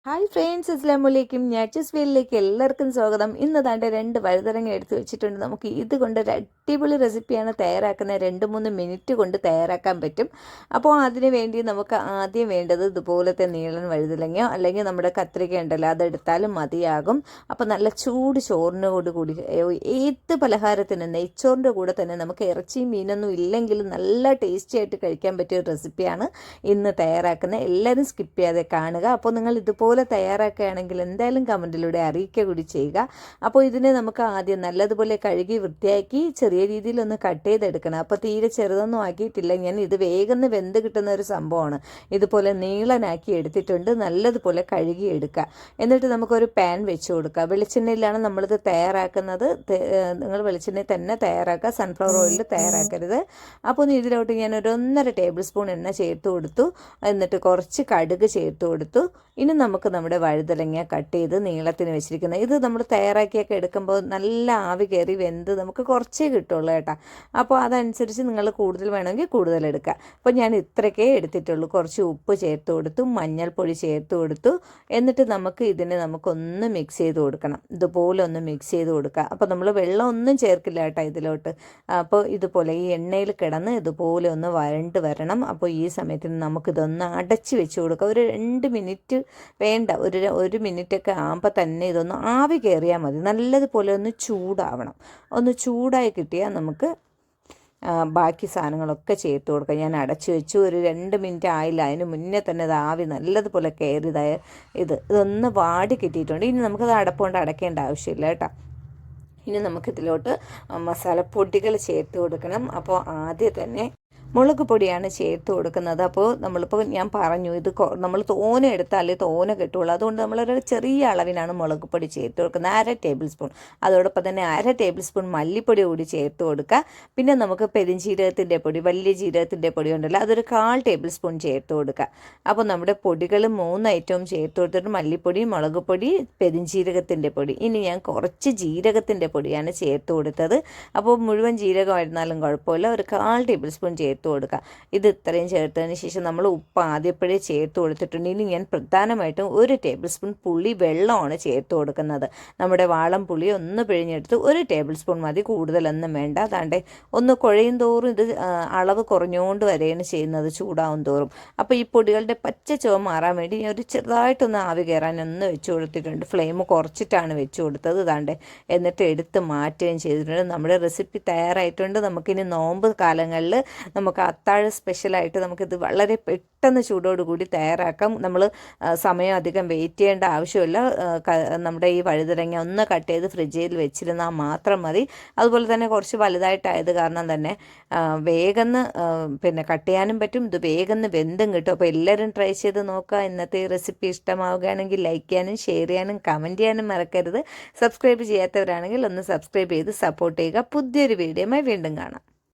Hi friends, അസ്സലാമലൈക്കും. ഞാച്ചസ് വീലിലേക്ക് എല്ലാവർക്കും സ്വാഗതം. ഇന്ന് താണ്ട് 2 വഴുതനങ്ങ എടുത്ത് വെച്ചിട്ടുണ്ട്. നമുക്ക് ഇതുകൊണ്ട് ഒരു അടിപൊളി റെസിപ്പിയാണ് തയ്യാറാക്കുന്നത്. 2-3 മിനിറ്റ് കൊണ്ട് തയ്യാറാക്കാൻ പറ്റും. അപ്പോൾ അതിന് വേണ്ടി നമുക്ക് ആദ്യം വേണ്ടത് ഇതുപോലത്തെ നീളൻ വഴുതനങ്ങയോ അല്ലെങ്കിൽ നമ്മുടെ കത്രിക ഉണ്ടല്ലോ, അതെടുത്താലും മതിയാകും. അപ്പോൾ നല്ല ചൂട് ചോറിനോട് കൂടി ഏത് പലഹാരത്തിനും നെയ്ച്ചോറിൻ്റെ കൂടെ തന്നെ നമുക്ക് ഇറച്ചിയും മീനൊന്നും ഇല്ലെങ്കിലും നല്ല ടേസ്റ്റി ആയിട്ട് കഴിക്കാൻ പറ്റിയ റെസിപ്പിയാണ് ഇന്ന് തയ്യാറാക്കുന്നത്. എല്ലാവരും സ്കിപ്പ് ചെയ്യാതെ കാണുക. അപ്പോൾ നിങ്ങൾ ഇതുപോലെ തയ്യാറാക്കുകയാണെങ്കിൽ എന്തായാലും കമൻറ്റിലൂടെ അറിയിക്കുക കൂടി ചെയ്യുക. അപ്പോൾ ഇതിനെ നമുക്ക് ആദ്യം നല്ലതുപോലെ കഴുകി വൃത്തിയാക്കി ചെറിയ രീതിയിലൊന്ന് കട്ട് ചെയ്തെടുക്കണം. അപ്പോൾ തീരെ ചെറുതൊന്നും ആക്കിയിട്ടില്ല ഞാൻ. ഇത് വേഗം വെന്ത് കിട്ടുന്ന ഒരു സംഭവമാണ്. ഇതുപോലെ നീളനാക്കി എടുത്തിട്ടുണ്ട്. നല്ലതുപോലെ കഴുകി എടുക്കുക. എന്നിട്ട് നമുക്കൊരു പാൻ വെച്ച് കൊടുക്കുക. വെളിച്ചെണ്ണയിലാണ് നമ്മളിത് തയ്യാറാക്കുന്നത്. നിങ്ങൾ വെളിച്ചെണ്ണയിൽ തന്നെ തയ്യാറാക്കുക, സൺഫ്ലവർ ഓയിലിൽ തയ്യാറാക്കരുത്. അപ്പോൾ ഇതിലോട്ട് ഞാൻ ഒരു 1.5 ടേബിൾ സ്പൂൺ എണ്ണ ചേർത്ത് കൊടുത്തു. എന്നിട്ട് കുറച്ച് കടുക് ചേർത്ത് കൊടുത്തു. ഇനി നമുക്ക് നമ്മുടെ വഴുതനങ്ങ കട്ട് ചെയ്ത് നീളത്തിന് വെച്ചിരിക്കുന്നത് ഇത് നമ്മൾ തയ്യാറാക്കിയൊക്കെ എടുക്കുമ്പോൾ നല്ല ആവി കയറി വെന്ത് നമുക്ക് കുറച്ചേ കിട്ടുള്ളൂ കേട്ടോ. അപ്പോൾ അതനുസരിച്ച് നിങ്ങൾ കൂടുതൽ വേണമെങ്കിൽ കൂടുതൽ എടുക്കുക. അപ്പോൾ ഞാൻ ഇത്രയൊക്കെ എടുത്തിട്ടുള്ളൂ. കുറച്ച് ഉപ്പ് ചേർത്ത് കൊടുത്തു, മഞ്ഞൾപ്പൊടി ചേർത്ത് കൊടുത്തു. എന്നിട്ട് നമുക്കൊന്ന് മിക്സ് ചെയ്ത് കൊടുക്കണം. ഇതുപോലെ ഒന്ന് മിക്സ് ചെയ്ത് കൊടുക്കുക. അപ്പോൾ നമ്മൾ വെള്ളം ഒന്നും ചേർക്കില്ല കേട്ടോ ഇതിലോട്ട്. അപ്പോൾ ഇതുപോലെ ഈ എണ്ണയിൽ കിടന്ന് ഇതുപോലെ ഒന്ന് വരണ്ട് വരണം. അപ്പോൾ ഈ സമയത്തിന് നമുക്കിതൊന്ന് അടച്ച് വെച്ച് കൊടുക്കുക. ഒരു 2 മിനിറ്റ് വേണ്ട, ഒരു മിനിറ്റൊക്കെ ആകുമ്പോൾ തന്നെ ഇതൊന്ന് ആവി കയറിയാൽ മതി. നല്ലതുപോലെ ഒന്ന് ചൂടാവണം. ഒന്ന് ചൂടായി കിട്ടിയാൽ നമുക്ക് ബാക്കി സാധനങ്ങളൊക്കെ ചേർത്ത് കൊടുക്കാം. ഞാൻ അടച്ചു വെച്ചു. ഒരു 2 മിനിറ്റ് ആയില്ല, അതിന് മുന്നേ തന്നെ ഇത് ആവി നല്ലതുപോലെ കയറിയതായ ഇതൊന്ന് വാടി കിട്ടിയിട്ടുണ്ട്. ഇനി നമുക്കത് അടപ്പുകൊണ്ട് അടയ്ക്കേണ്ട ആവശ്യമില്ല കേട്ടോ. ഇനി നമുക്കിതിലോട്ട് മസാലപ്പൊടികൾ ചേർത്ത് കൊടുക്കണം. അപ്പോൾ ആദ്യം തന്നെ മുളക് പൊടിയാണ് ചേർത്ത് കൊടുക്കുന്നത്. അപ്പോൾ നമ്മളിപ്പോൾ ഞാൻ പറഞ്ഞു ഇത് നമ്മൾ തോനെ എടുത്താലേ തോനെ കിട്ടുള്ളൂ. അതുകൊണ്ട് നമ്മളൊരു ചെറിയ അളവിനാണ് മുളക് പൊടി ചേർത്ത് കൊടുക്കുന്നത്. 1/2 ടേബിൾ സ്പൂൺ. അതോടൊപ്പം തന്നെ 1/2 ടേബിൾ സ്പൂൺ മല്ലിപ്പൊടി കൂടി ചേർത്ത് കൊടുക്കുക. പിന്നെ നമുക്ക് പെരുംജീരകത്തിൻ്റെ പൊടി, വലിയ ജീരകത്തിൻ്റെ പൊടി ഉണ്ടല്ലോ, അതൊരു 1/4 ടേബിൾ സ്പൂൺ ചേർത്ത് കൊടുക്കുക. അപ്പോൾ നമ്മുടെ പൊടികൾ 3 ഐറ്റവും ചേർത്ത് കൊടുത്തിട്ട് മല്ലിപ്പൊടി, മുളക് പൊടി, പെരുംജീരകത്തിൻ്റെ പൊടി. ഇനി ഞാൻ കുറച്ച് ജീരകത്തിൻ്റെ പൊടിയാണ് ചേർത്ത് കൊടുത്തത്. അപ്പോൾ മുഴുവൻ ജീരകമായിരുന്നാലും കുഴപ്പമില്ല, ഒരു 1/4 ടേബിൾ സ്പൂൺ ചേർത്ത് കൊടുക്കുക. ഇത് ഇത്രയും ചേർത്തതിന് ശേഷം നമ്മൾ ഉപ്പ് ആദ്യപ്പോഴേ ചേർത്ത് കൊടുത്തിട്ടുണ്ട്. ഇനി ഞാൻ പ്രധാനമായിട്ടും 1 ടേബിൾ സ്പൂൺ പുളി വെള്ളമാണ് ചേർത്ത് കൊടുക്കുന്നത്. നമ്മുടെ വാളം പുളി ഒന്ന് പിഴിഞ്ഞെടുത്ത് 1 ടേബിൾ സ്പൂൺ മതി, കൂടുതലൊന്നും വേണ്ട. അതാണ്ട് ഒന്ന് കുഴയും തോറും ഇത് അളവ് കുറഞ്ഞുകൊണ്ട് വരെയാണ് ചെയ്യുന്നത് ചൂടാവും തോറും. അപ്പോൾ ഈ പൊടികളുടെ പച്ച ചുവ മാറാൻ വേണ്ടി ഞാൻ ഒരു ചെറുതായിട്ടൊന്ന് ആവി കയറാനൊന്ന് വെച്ച് കൊടുത്തിട്ടുണ്ട്. ഫ്ലെയിം കുറച്ചിട്ടാണ് വെച്ച് കൊടുത്തത്. ഇതാണ്ട് എന്നിട്ട് എടുത്ത് മാറ്റുകയും ചെയ്തിട്ടുണ്ട്. നമ്മുടെ റെസിപ്പി തയ്യാറായിട്ടുണ്ട്. നമുക്കിനി നോമ്പ് കാലങ്ങളിൽ നമുക്ക് അത്താഴ സ്പെഷ്യലായിട്ട് നമുക്കിത് വളരെ പെട്ടെന്ന് ചൂടോടുകൂടി തയ്യാറാക്കാം. നമ്മൾ സമയം അധികം വെയിറ്റ് ചെയ്യേണ്ട ആവശ്യമില്ല. നമ്മുടെ ഈ വഴുതനങ്ങ ഒന്ന് കട്ട് ചെയ്ത് ഫ്രിഡ്ജിൽ വെച്ചിരുന്നാൽ മാത്രം മതി. അതുപോലെ തന്നെ കുറച്ച് വലുതായിട്ടായത് കാരണം തന്നെ വേഗം പിന്നെ കട്ട് ചെയ്യാനും പറ്റും. ഇത് വേഗം വെന്തും കിട്ടും. അപ്പോൾ എല്ലാവരും ട്രൈ ചെയ്ത് നോക്കുക. ഇന്നത്തെ ഈ റെസിപ്പി ഇഷ്ടമാവുകയാണെങ്കിൽ ലൈക്ക് ചെയ്യാനും ഷെയർ ചെയ്യാനും കമൻറ്റ് ചെയ്യാനും മറക്കരുത്. സബ്സ്ക്രൈബ് ചെയ്യാത്തവരാണെങ്കിൽ ഒന്ന് സബ്സ്ക്രൈബ് ചെയ്ത് സപ്പോർട്ട് ചെയ്യുക. പുതിയൊരു വീഡിയോയുമായി വീണ്ടും കാണാം.